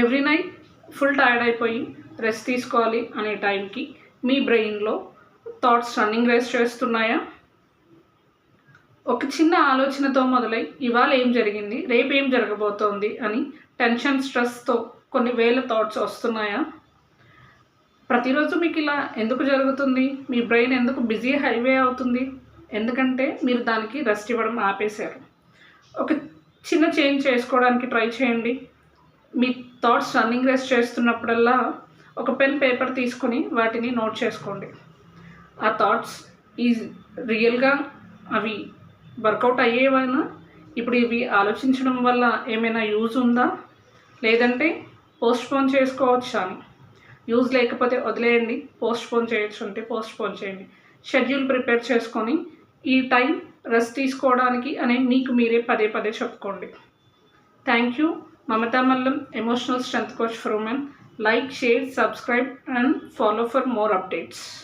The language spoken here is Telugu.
ఎవ్రీ నైట్ ఫుల్ టైర్డ్ అయిపోయి రెస్ట్ తీసుకోవాలి అనే టైంకి మీ బ్రెయిన్లో థాట్స్ రన్నింగ్ రేస్ చేస్తున్నాయా? ఒక చిన్న ఆలోచనతో మొదలై ఇవాళ ఏం జరిగింది, రేపు ఏం జరగబోతోంది అని టెన్షన్ స్ట్రెస్తో కొన్ని వేల థాట్స్ వస్తున్నాయా? ప్రతిరోజు మీకు ఇలా ఎందుకు జరుగుతుంది? మీ బ్రెయిన్ ఎందుకు బిజీ హైవే అవుతుంది? ఎందుకంటే మీరు దానికి రెస్ట్ ఇవ్వడం ఆపేశారు. ఒక చిన్న చేంజ్ చేసుకోవడానికి ట్రై చేయండి. మీ థాట్స్ రన్నింగ్ రేస్ చేస్తున్నప్పుడల్లా ఒక పెన్ పేపర్ తీసుకుని వాటిని నోట్ చేసుకోండి. ఆ థాట్స్ రియల్గా అవి వర్కౌట్ అయ్యేవైనా, ఇప్పుడు ఇవి ఆలోచించడం వల్ల ఏమైనా యూజ్ ఉందా, లేదంటే పోస్ట్పోన్ చేసుకోవచ్చా అని. యూజ్ లేకపోతే వదిలేయండి, పోస్ట్పోన్ చేయొచ్చు అంటే పోస్ట్పోన్ చేయండి. షెడ్యూల్ ప్రిపేర్ చేసుకొని ఈ టైం రెస్ట్ తీసుకోవడానికి అని మీకు మీరే పదే పదే చెప్పుకోండి. Thank you. Mamata Mallam, emotional strength coach for women. Like, share, subscribe and follow for more updates.